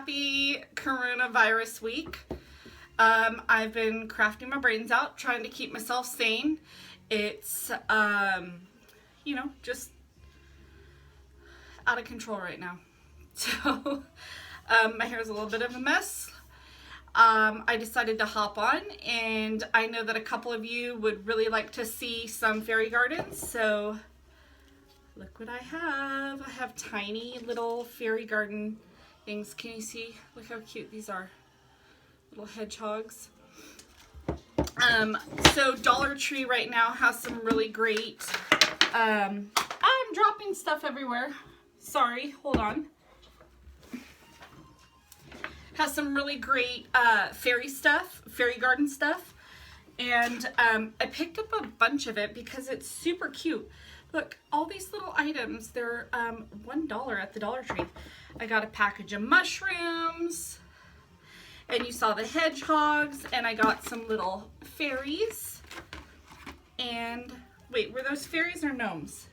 happy coronavirus week. I've been crafting my brains out, trying to keep myself sane. It's, you know, just out of control right now. So, my hair is a little bit of a mess. I decided to hop on, and I know that a couple of you would really like to see some fairy gardens, so look what I have. I have tiny little fairy garden things. Can you see? Look how cute these are. Little hedgehogs. So Dollar Tree right now has some really great, I'm dropping stuff everywhere. Sorry, hold on. Has some really great fairy stuff, fairy garden stuff. And I picked up a bunch of it because it's super cute. Look, all these little items, they're $1 at the Dollar Tree. I got a package of mushrooms, and you saw the hedgehogs, and I got some little fairies. And wait, were those fairies or gnomes?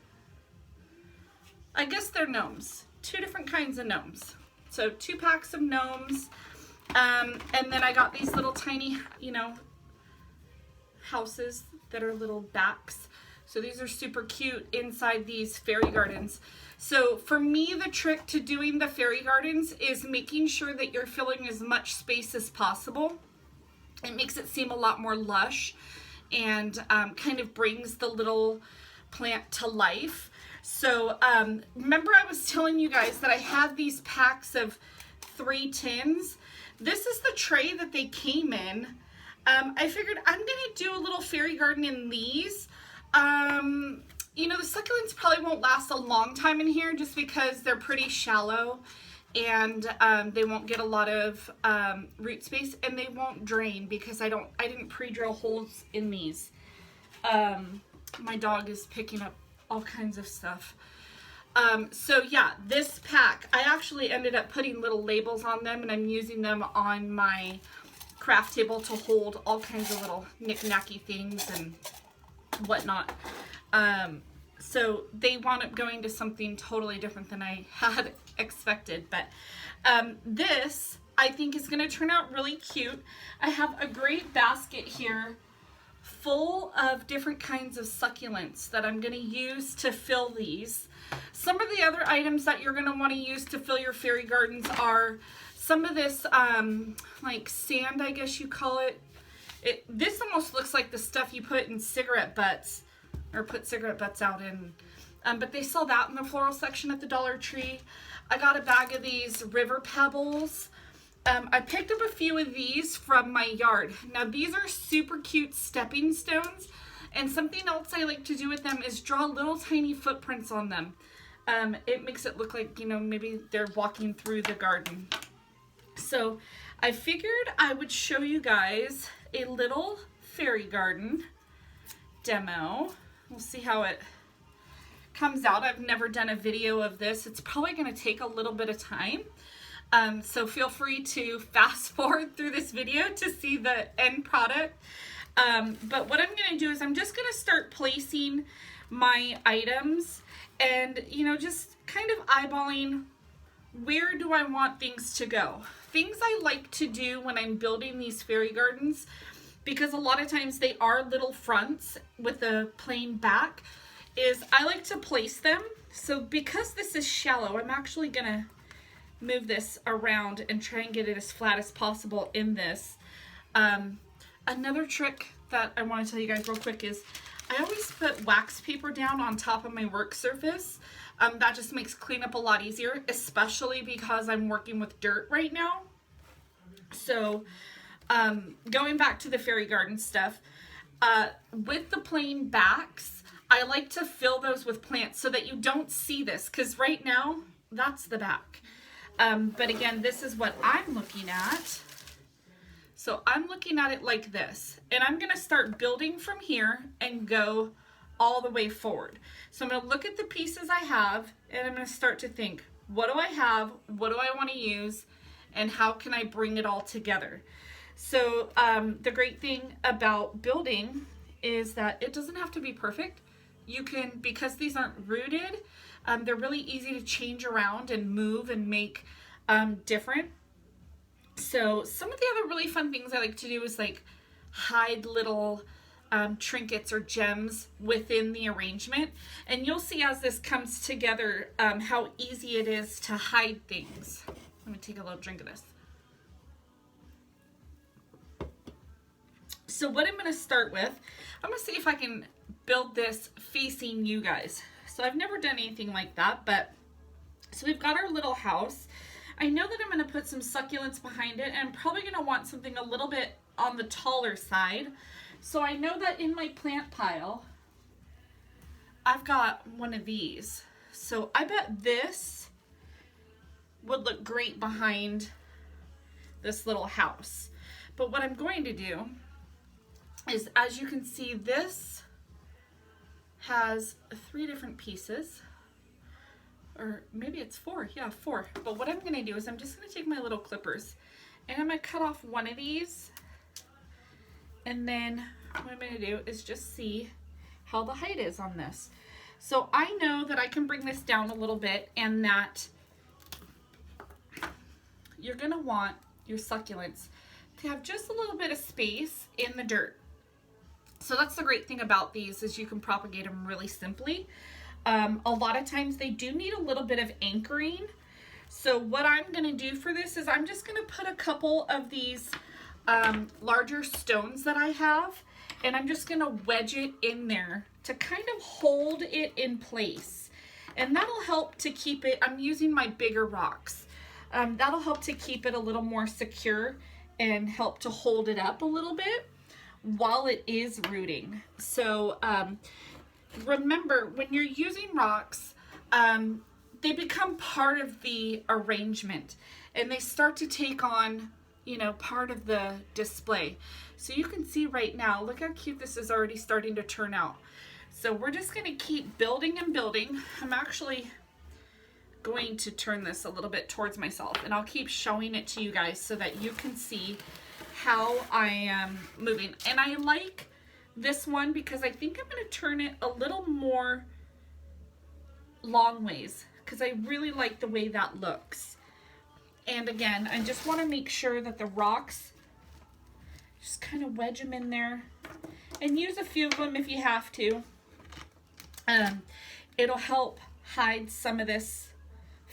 I guess they're gnomes. Two different kinds of gnomes. So 2 packs of gnomes. And then I got these little tiny, you know, houses that are little backs. So these are super cute inside these fairy gardens. So for me, the trick to doing the fairy gardens is making sure that you're filling as much space as possible. It makes it seem a lot more lush and kind of brings the little plant to life. So remember I was telling you guys that I had these packs of 3 tins. This is the tray that they came in. I figured I'm gonna do a little fairy garden in these. You know, the succulents probably won't last a long time in here just because they're pretty shallow, and they won't get a lot of root space, and they won't drain because I didn't pre-drill holes in these. My dog is picking up all kinds of stuff. So yeah, this pack, I actually ended up putting little labels on them, and I'm using them on my craft table to hold all kinds of little knick-knacky things and whatnot. So they wound up going to something totally different than I had expected. But this, I think, is going to turn out really cute. I have a great basket here full of different kinds of succulents that I'm going to use to fill these. Some of the other items that you're going to want to use to fill your fairy gardens are some of this like sand, I guess you call it. This almost looks like the stuff you put in cigarette butts, or put cigarette butts out in. But they sell that in the floral section at the Dollar Tree. I got a bag of these river pebbles. I picked up a few of these from my yard. Now these are super cute stepping stones, and something else I like to do with them is draw little tiny footprints on them. It makes it look like, you know, maybe they're walking through the garden. So I figured I would show you guys a little fairy garden demo. We'll see how it comes out. I've never done a video of this. It's probably going to take a little bit of time. So feel free to fast forward through this video to see the end product. But what I'm going to do is I'm just going to start placing my items and, you know, just kind of eyeballing where do I want things to go. Things I like to do when I'm building these fairy gardens, because a lot of times they are little fronts with a plain back, is I like to place them. So because this is shallow, I'm actually going to move this around and try and get it as flat as possible in this. Another trick that I want to tell you guys real quick is I always put wax paper down on top of my work surface. That just makes cleanup a lot easier, especially because I'm working with dirt right now. So going back to the fairy garden stuff, with the plain backs, I like to fill those with plants so that you don't see this, because right now that's the back. But again, this is what I'm looking at. So I'm looking at it like this, and I'm going to start building from here and go all the way forward. So I'm going to look at the pieces I have, and I'm going to start to think, what do I have? What do I want to use? And how can I bring it all together? So the great thing about building is that it doesn't have to be perfect. You can, because these aren't rooted, they're really easy to change around and move and make different. So some of the other really fun things I like to do is like hide little trinkets or gems within the arrangement. And you'll see as this comes together how easy it is to hide things. Let me take a little drink of this. So what I'm going to start with, I'm going to see if I can build this facing you guys. So I've never done anything like that, but so we've got our little house. I know that I'm going to put some succulents behind it, and I'm probably going to want something a little bit on the taller side. So I know that in my plant pile, I've got one of these. So I bet this would look great behind this little house. But what I'm going to do is, as you can see, this has 3 different pieces. Or maybe it's 4, yeah, 4. But what I'm gonna do is I'm just gonna take my little clippers and I'm gonna cut off one of these. And then what I'm gonna do is just see how the height is on this. So I know that I can bring this down a little bit, and that you're gonna want your succulents to have just a little bit of space in the dirt. So that's the great thing about these, is you can propagate them really simply. A lot of times they do need a little bit of anchoring. So what I'm going to do for this is I'm just going to put a couple of these larger stones that I have, and I'm just going to wedge it in there to kind of hold it in place. And that'll help to keep it, I'm using my bigger rocks. That'll help to keep it a little more secure and help to hold it up a little bit while it is rooting. So remember, when you're using rocks, they become part of the arrangement, and they start to take on, you know, part of the display. So you can see right now, look how cute this is already starting to turn out. So we're just going to keep building and building. I'm actually going to turn this a little bit towards myself, and I'll keep showing it to you guys so that you can see how I am moving. And I like this one because I think I'm going to turn it a little more long ways, because I really like the way that looks. And again, I just want to make sure that the rocks, just kind of wedge them in there, and use a few of them if you have to. It'll help hide some of this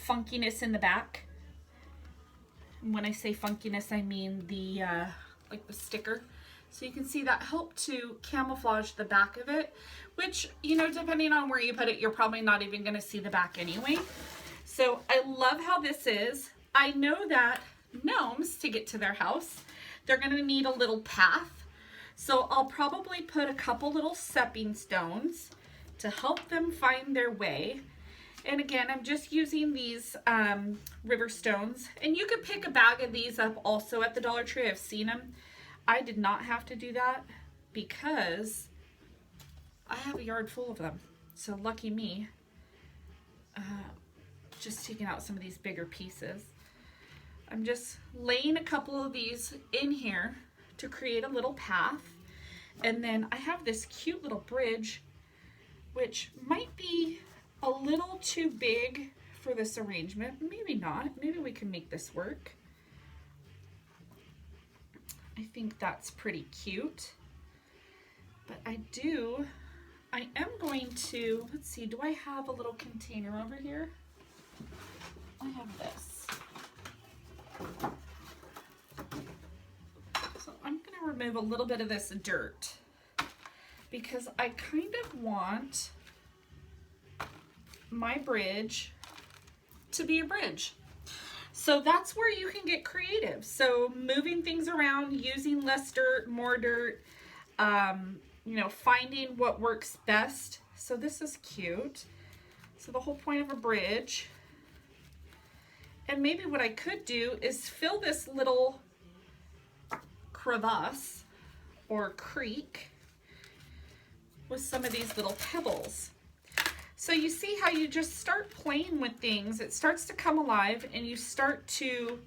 funkiness in the back. And when I say funkiness, I mean the like the sticker. So you can see that helped to camouflage the back of it, which, you know, depending on where you put it, you're probably not even going to see the back anyway. So I love how this is. I know that gnomes, to get to their house, they're going to need a little path. So I'll probably put a couple little stepping stones to help them find their way. And again, I'm just using these river stones. And you could pick a bag of these up also at the Dollar Tree. I've seen them. I did not have to do that because I have a yard full of them. So lucky me. Just taking out some of these bigger pieces. I'm just laying a couple of these in here to create a little path. And then I have this cute little bridge, which might be a little too big for this arrangement. Maybe not. Maybe we can make this work. I think that's pretty cute. But I am going to, let's see, do I have a little container over here? I have this. So I'm going to remove a little bit of this dirt because I kind of want my bridge to be a bridge. So that's where you can get creative. So moving things around, using less dirt, more dirt, you know, finding what works best. So this is cute. So the whole point of a bridge. And maybe what I could do is fill this little crevasse or creek with some of these little pebbles. So you see how you just start playing with things. It starts to come alive, and you start to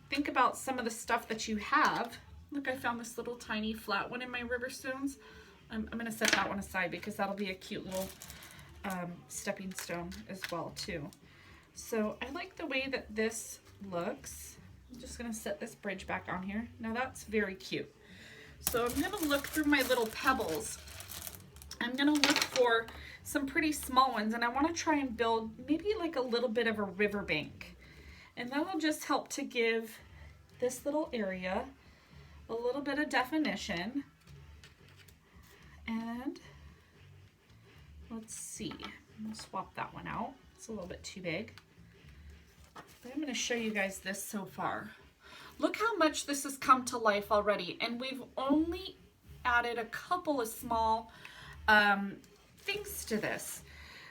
think about some of the stuff that you have. Look, I found this little tiny flat one in my river stones. I'm going to set that one aside because that'll be a cute little stepping stone as well too. So I like the way that this looks. I'm just gonna set this bridge back on here. Now that's very cute. So I'm gonna look through my little pebbles. I'm gonna look for some pretty small ones, and I wanna try and build maybe like a little bit of a riverbank. And that'll just help to give this little area a little bit of definition. And let's see, I'm gonna swap that one out. It's a little bit too big. But I'm gonna show you guys this so far. Look how much this has come to life already. And we've only added a couple of small things to this.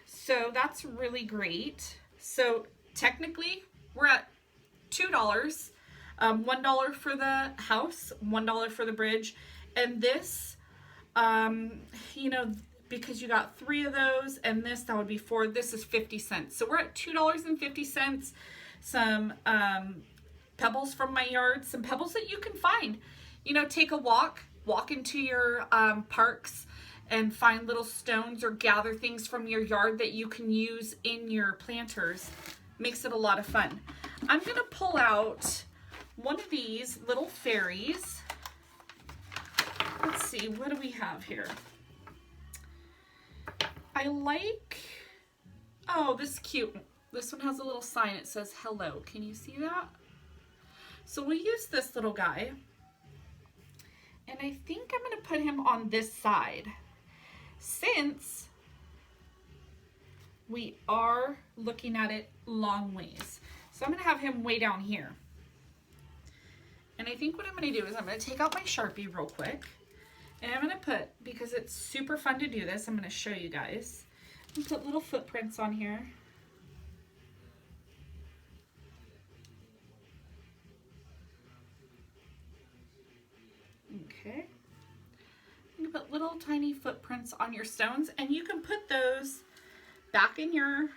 So that's really great. So technically we're at $2. $1 for the house, $1 for the bridge. And this, you know, because you got 3 of those and this, that would be 4. This is 50 cents. So we're at $2.50. Some pebbles from my yard, some pebbles that you can find. You know, take a walk into your parks and find little stones or gather things from your yard that you can use in your planters. Makes it a lot of fun. I'm gonna pull out one of these little fairies. Let's see, what do we have here? I like, oh, this is cute. This one has a little sign. It says hello. Can you see that? So we'll use this little guy. And I think I'm going to put him on this side, since we are looking at it long ways. So I'm going to have him way down here. And I think what I'm going to do is I'm going to take out my Sharpie real quick. And I'm going to put, because it's super fun to do this, I'm going to show you guys. I'm going to put little footprints on here. Okay. You put little tiny footprints on your stones, and you can put those back in your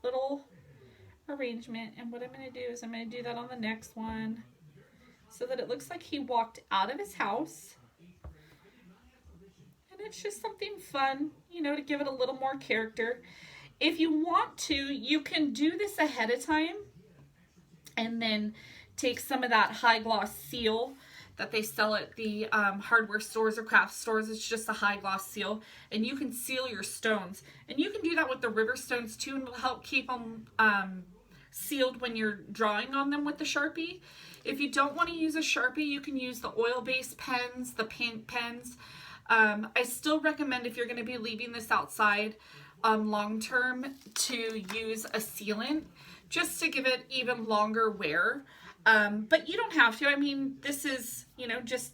little arrangement. And what I'm going to do is I'm going to do that on the next one so that it looks like he walked out of his house. And it's just something fun, you know, to give it a little more character. If you want to, you can do this ahead of time and then take some of that high gloss seal that they sell at the hardware stores or craft stores. It's just a high gloss seal, and you can seal your stones. And you can do that with the river stones too, and it'll help keep them sealed when you're drawing on them with the Sharpie. If you don't want to use a Sharpie, you can use the oil-based pens, the paint pens. I still recommend, if you're going to be leaving this outside long term, to use a sealant just to give it even longer wear. But you don't have to. I mean, this is, you know, just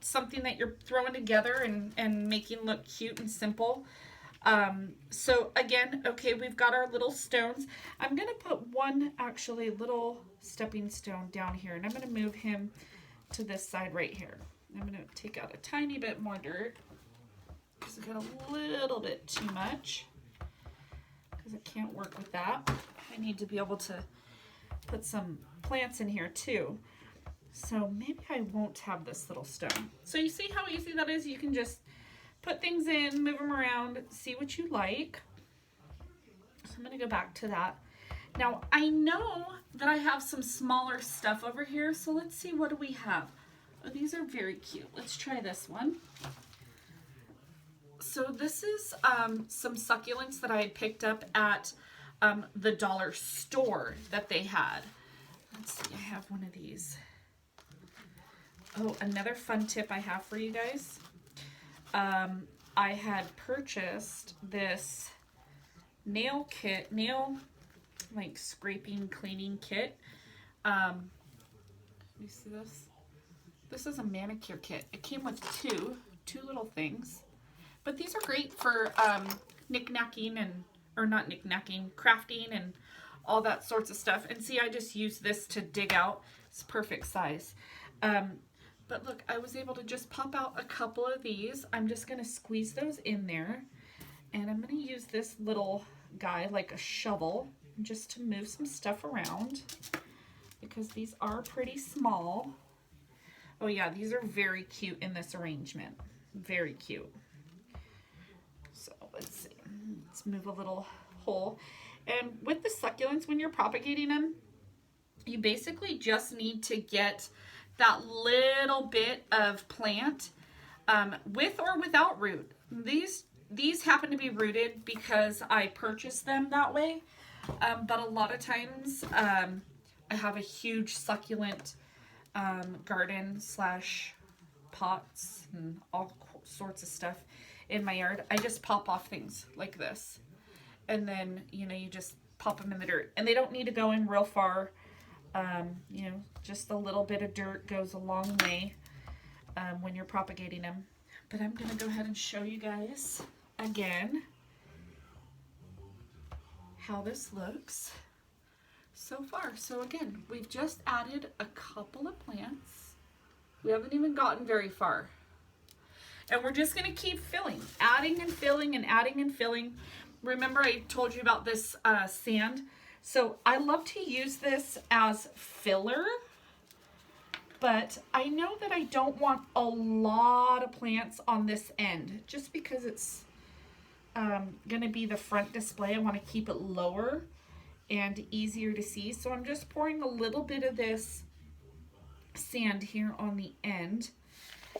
something that you're throwing together and making look cute and simple. So again, okay, we've got our little stones. I'm going to put one actually little stepping stone down here, and I'm going to move him to this side right here. I'm going to take out a tiny bit more dirt because I got a little bit too much, because I can't work with that. I need to be able to put some plants in here too. So maybe I won't have this little stone. So you see how easy that is? You can just put things in, move them around, see what you like. So I'm going to go back to that. Now I know that I have some smaller stuff over here, so let's see, what do we have? Oh, these are very cute. Let's try this one. So this is some succulents that I had picked up at the dollar store that they had. Let's see, I have one of these. Oh, another fun tip I have for you guys. I had purchased this nail kit, like scraping, cleaning kit. You see this? This is a manicure kit. It came with two little things. But these are great for knick-knacking and, or not knick-knacking, crafting and all that sorts of stuff. And see, I just used this to dig out. It's perfect size. But look, I was able to just pop out a couple of these. I'm just going to squeeze those in there. And I'm going to use this little guy like a shovel just to move some stuff around, because these are pretty small. Oh yeah, these are very cute in this arrangement. Very cute. So let's see. Let's move a little hole. And with the succulents, when you're propagating them, You basically just need to get that little bit of plant with or without root. These happen to be rooted because I purchased them that way, but a lot of times I have a huge succulent garden slash pots and all sorts of stuff in my yard. I just pop off things like this, and then you just pop them in the dirt, and they don't need to go in real far. Just a little bit of dirt goes a long way when you're propagating them. But I'm gonna go ahead and show you guys again how this looks so far. So again, we've just added a couple of plants. We haven't even gotten very far. And we're just gonna keep filling, adding and filling and adding and filling. Remember I told you about this sand? So I love to use this as filler, but I know that I don't want a lot of plants on this end just because it's gonna be the front display. I want to keep it lower and easier to see. So I'm just pouring a little bit of this sand here on the end.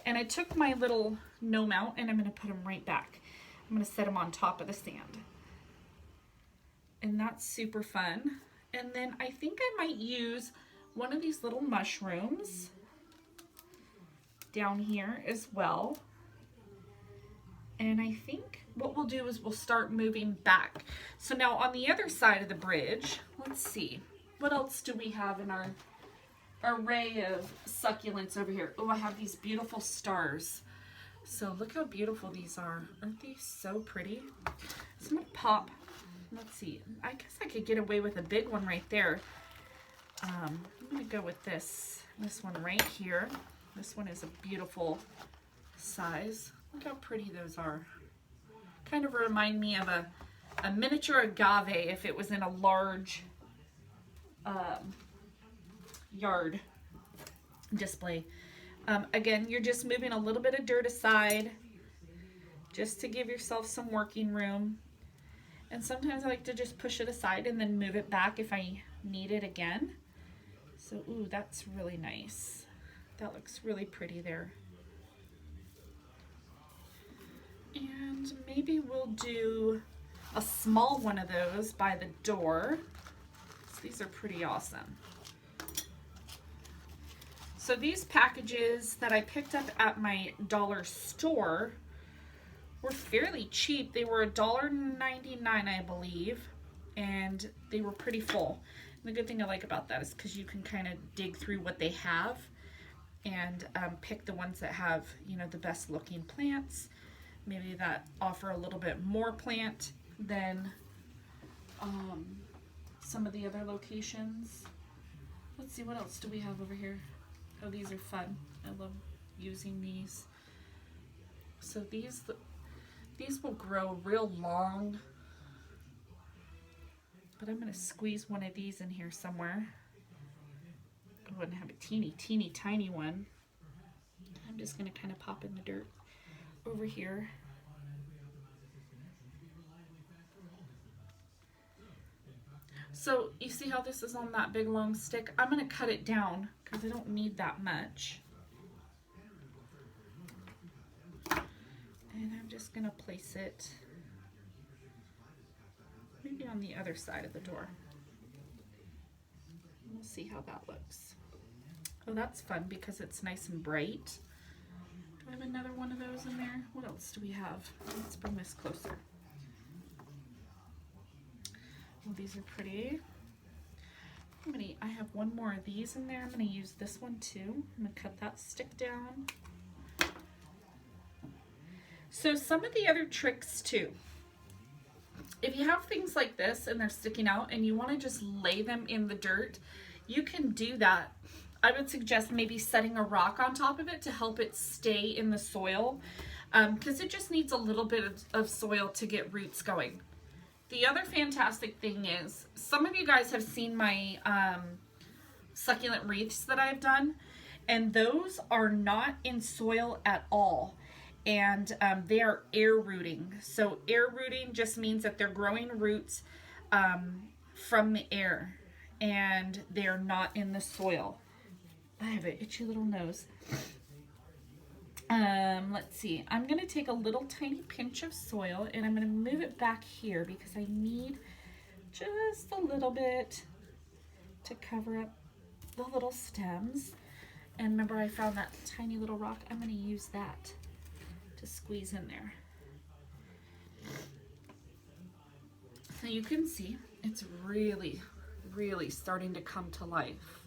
And I took my little gnome out and I'm gonna put them right back. I'm gonna set them on top of the sand. And that's super fun. And then I think I might use one of these little mushrooms down here as well. And I think what we'll do is we'll start moving back. So now on the other side of the bridge, let's see, what else do we have in our array of succulents over here? Oh, I have these beautiful stars. So look how beautiful these are. Aren't they so pretty? So I'm gonna pop. Let's see, I guess I could get away with a big one right there. I'm gonna go with this one right here. This one is a beautiful size. Look how pretty those are. Kind of remind me of a miniature agave if it was in a large yard display. Again, you're just moving a little bit of dirt aside just to give yourself some working room. And sometimes I like to just push it aside and then move it back if I need it again. So, ooh, that's really nice. That looks really pretty there. And maybe we'll do a small one of those by the door. So these are pretty awesome. So these packages that I picked up at my dollar store were fairly cheap. They were $1.99, I believe, and they were pretty full. And the good thing I like about that is because you can kind of dig through what they have and pick the ones that have, the best looking plants, maybe that offer a little bit more plant than some of the other locations. Let's see, what else do we have over here? Oh, these are fun. I love using these. So these will grow real long, but I'm going to squeeze one of these in here somewhere. Oh, and have a teeny tiny one. I'm just going to kind of pop in the dirt over here. So you see how this is on that big long stick? I'm going to cut it down because I don't need that much. And I'm just going to place it maybe on the other side of the door. We'll see how that looks. Oh, that's fun because it's nice and bright. Do I have another one of those in there? What else do we have? Let's bring this closer. Oh, these are pretty. I have one more of these in there. I'm going to use this one too. I'm going to cut that stick down. So some of the other tricks too, if you have things like this and they're sticking out and you want to just lay them in the dirt, you can do that. I would suggest maybe setting a rock on top of it to help it stay in the soil, because it just needs a little bit of soil to get roots going. The other fantastic thing is, some of you guys have seen my succulent wreaths that I've done, and those are not in soil at all. And they are air rooting. So air rooting just means that they're growing roots from the air. and they're not in the soil. I have an itchy little nose. Let's see. I'm going to take a little tiny pinch of soil and I'm going to move it back here because I need just a little bit to cover up the little stems. And remember, I found that tiny little rock. I'm going to use that to squeeze in there. So you can see it's really, really starting to come to life.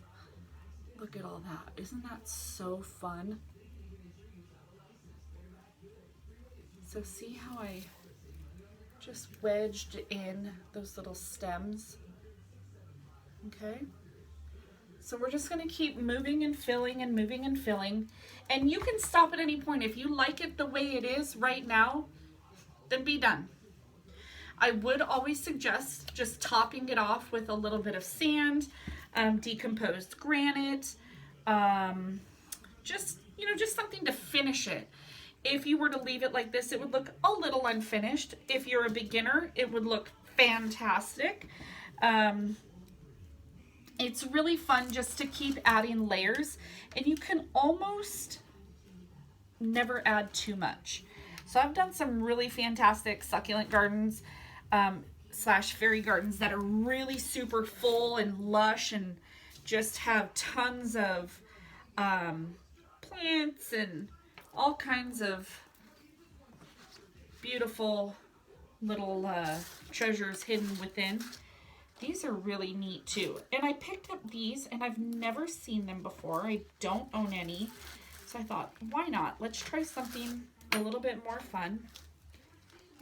Look at all that. Isn't that so fun? So see how I just wedged in those little stems? Okay. So we're just gonna keep moving and filling and moving and filling. And you can stop at any point. If you like it the way it is right now, then be done. I would always suggest just topping it off with a little bit of sand, decomposed granite, just something to finish it. If you were to leave it like this, it would look a little unfinished. If you're a beginner, it would look fantastic. It's really fun just to keep adding layers, and you can almost never add too much. So I've done some really fantastic succulent gardens slash fairy gardens that are really super full and lush and just have tons of plants and all kinds of beautiful little treasures hidden within. These are really neat too. And I picked up these and I've never seen them before. I don't own any. So I thought, why not? Let's try something a little bit more fun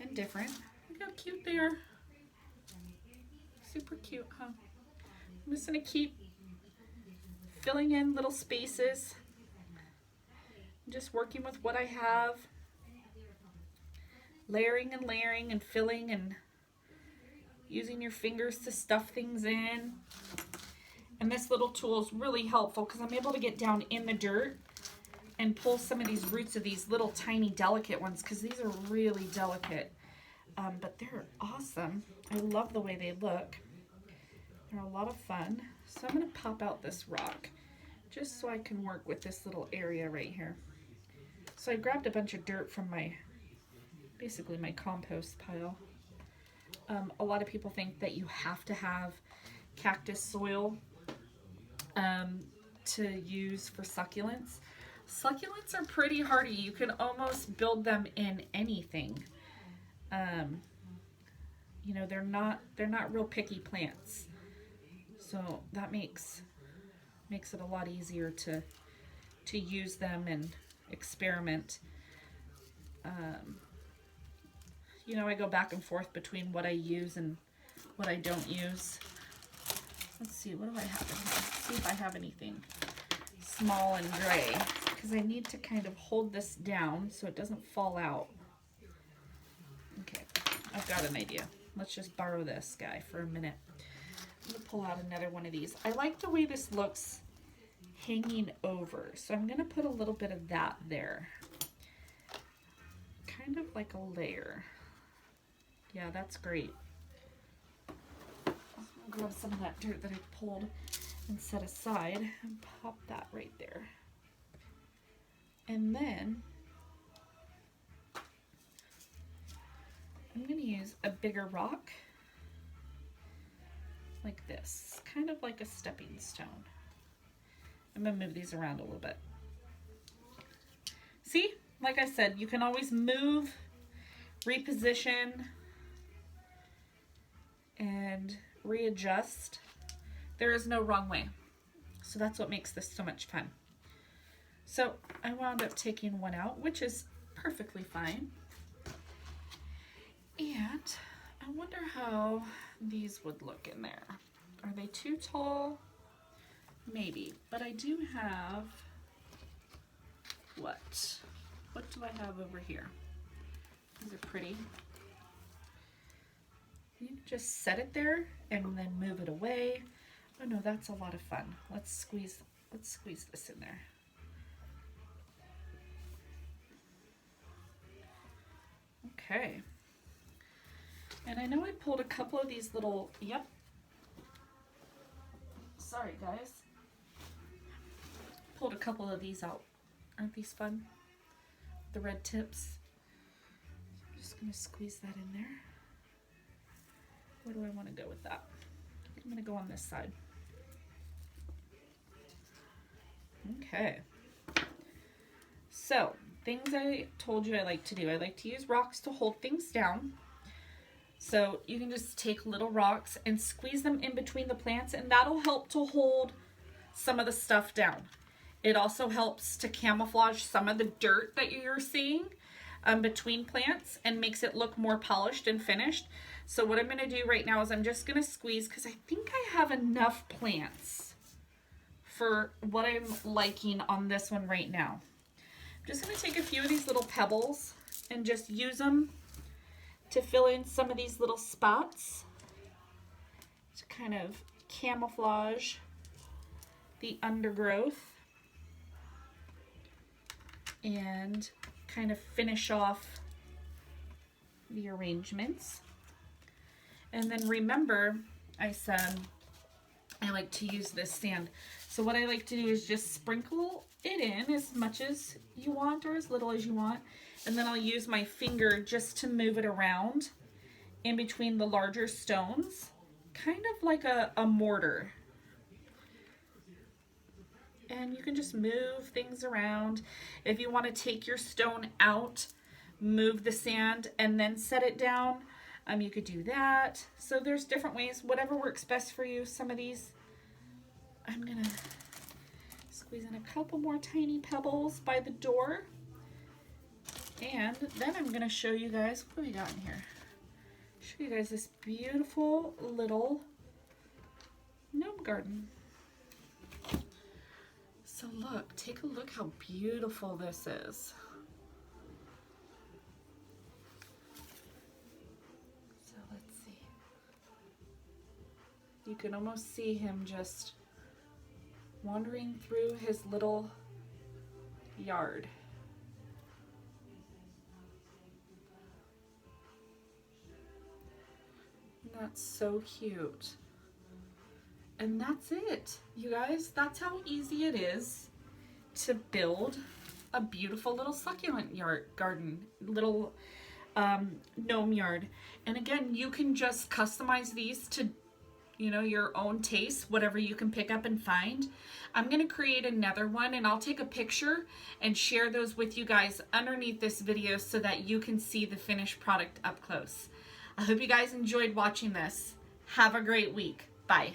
and different. Look how cute they are. Super cute, huh? I'm just gonna keep filling in little spaces. Just working with what I have. Layering and layering and filling and using your fingers to stuff things in. And this little tool is really helpful because I'm able to get down in the dirt and pull some of these roots of these little tiny delicate ones because these are really delicate. But they're awesome. I love the way they look. They're a lot of fun. So I'm going to pop out this rock just so I can work with this little area right here. So I grabbed a bunch of dirt from basically my compost pile. A lot of people think that you have to have cactus soil to use for succulents. Succulents are pretty hardy. You can almost build them in anything. You know, they're not real picky plants. So that makes it a lot easier to use them and experiment. You know, I go back and forth between what I use and what I don't use. Let's see, what do I have in here? Let's see if I have anything small and gray, because I need to kind of hold this down so it doesn't fall out. Okay, I've got an idea. Let's just borrow this guy for a minute. I'm gonna pull out another one of these. I like the way this looks hanging over, so I'm gonna put a little bit of that there. Kind of like a layer. Yeah, that's great. I'll grab some of that dirt that I pulled and set aside and pop that right there. And then I'm going to use a bigger rock like this, kind of like a stepping stone. I'm going to move these around a little bit. See, like I said, you can always move, reposition, and readjust. There is no wrong way. So that's what makes this so much fun. So I wound up taking one out, which is perfectly fine. And I wonder how these would look in there. Are they too tall? Maybe. But I do have, what do I have over here? These are pretty. You can just set it there and then move it away. Oh no, that's a lot of fun. Let's squeeze this in there. Okay. And I know I pulled a couple of these little, yep. Sorry, guys. Pulled a couple of these out. Aren't these fun? The red tips. I'm just going to squeeze that in there. Where do I want to go with that? I'm going to go on this side. Okay. So, things I told you I like to do. I like to use rocks to hold things down. So you can just take little rocks and squeeze them in between the plants, and that'll help to hold some of the stuff down. It also helps to camouflage some of the dirt that you're seeing between plants and makes it look more polished and finished. So what I'm going to do right now is I'm just going to squeeze, because I think I have enough plants for what I'm liking on this one right now. I'm just going to take a few of these little pebbles and just use them to fill in some of these little spots to kind of camouflage the undergrowth and kind of finish off the arrangements. And then remember, I said I like to use this sand. So what I like to do is just sprinkle it in as much as you want or as little as you want. And then I'll use my finger just to move it around in between the larger stones, kind of like a mortar. And you can just move things around. If you want to take your stone out, move the sand, and then set it down, you could do that. So there's different ways, whatever works best for you. Some of these, I'm gonna squeeze in a couple more tiny pebbles by the door. And then I'm gonna show you guys, what do we got in here? Show you guys this beautiful little gnome garden. So look, take a look how beautiful this is. So let's see. You can almost see him just wandering through his little yard. That's so cute. And that's it, you guys. That's how easy it is to build a beautiful little succulent garden, little gnome yard. And again, you can just customize these to, you know, your own taste, whatever you can pick up and find. I'm gonna create another one, and I'll take a picture and share those with you guys underneath this video so that you can see the finished product up close. I hope you guys enjoyed watching this. Have a great week. Bye.